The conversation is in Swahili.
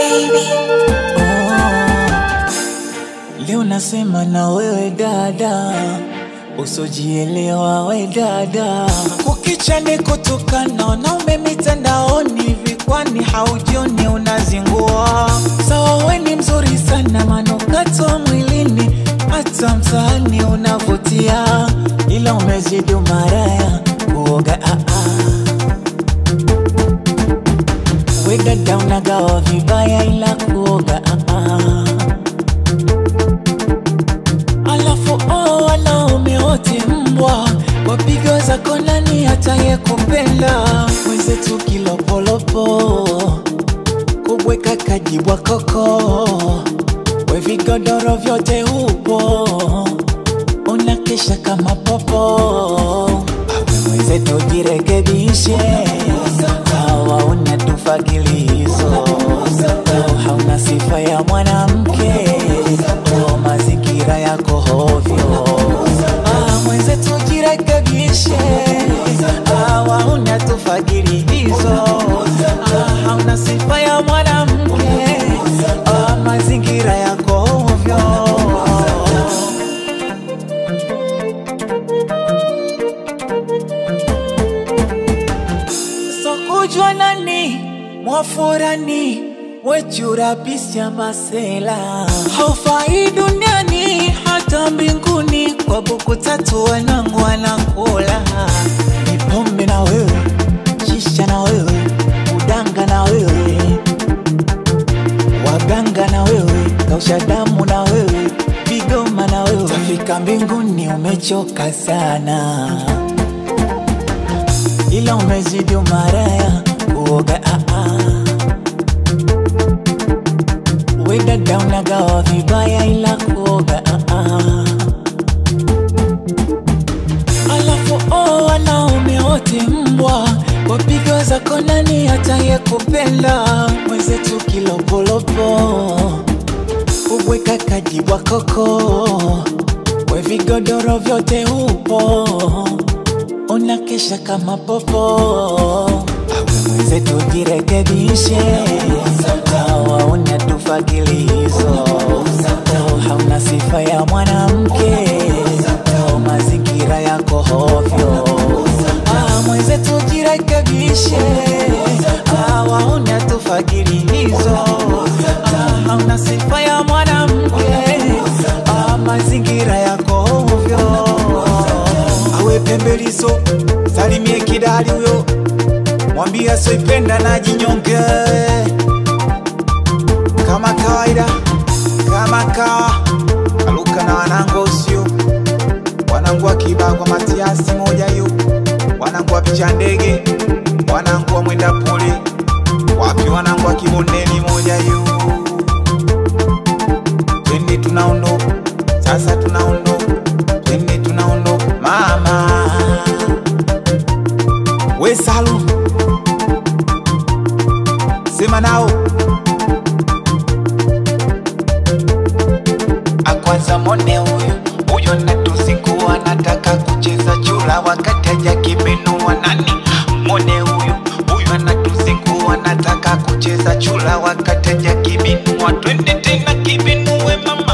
baby. Leo nasema na wewe dada, usojielewa we dada. Kukicha ni kutukana na mitandaoni hivi, kwani haujioni unazingua? Sawa we ni mzuri sana, manukato mwilini hata mtaani unavutia, ila umezidi umaraya kuoga we dada unagawa vibaya ila kuoga Alafu wanaume wote mbwa, wapigo zako nani hataye kupenda? Mwenzetu kilopolopo, kubweka kajibwa koko, we vigodoro vyote upo, unakesha kama popo. Mwenzetu jirekebishe, hawa unatufagilizo, hauna sifa ya mwanamke, mazingira yako hovyo. Mwenzetu jirekebishe, hawa unatufagilizo, hauna sifa ya mwanamke, mazingira yako hovyo. Kujua nani mwafurani, wechura pisya masela, haufai duniani hata mbinguni, kwa buku tatu wanangu wanakula. Nipombe na wewe, shisha na wewe, udanga na wewe, waganga na wewe, kausha damu na wewe, bigoma na wewe, tafika mbinguni umechoka sana, ila umezidi umaraya kuoga we dada unagawa vibaya ila kuoga Alafu wanaume wote mbwa, wapigo zako nani hataye kupenda? Mwenzetu kilopolopo, kubweka kajibwa koko, we vigodoro vyote upo, unakesha kama popo. Mwenzetu jirekebishe, hawa unatufagilizo, hauna sifa ya mwanamke, mazingira yako hovyo. Mwenzetu jirekebishe, hawa unatufagilizo, hauna sifa ya mwanamke, mazingira yako hovyo. Awe pembelizo, salimie kidali huyo, mwambia soipenda na jinyonge. Kama kawaida, kama kawa, kaluka na wanangu usio, wanangu wa Kibagwa Matiasi moja yu, wanangu wa Pichandege, wanangu wa Mwenda Pole, wapi wanangu wa Kibondeni moja yu. Twende tunaondoka, sasa tunaondoka, twende tunaondoka mama. We Salu, sema nao. Akwanza mone huyo natusiku anataka kucheza chura, wakati haja kibenua nani? Mone huyo anatusiku anataka kucheza chura, wakati haja kibenua. Twende tena kibenue mama.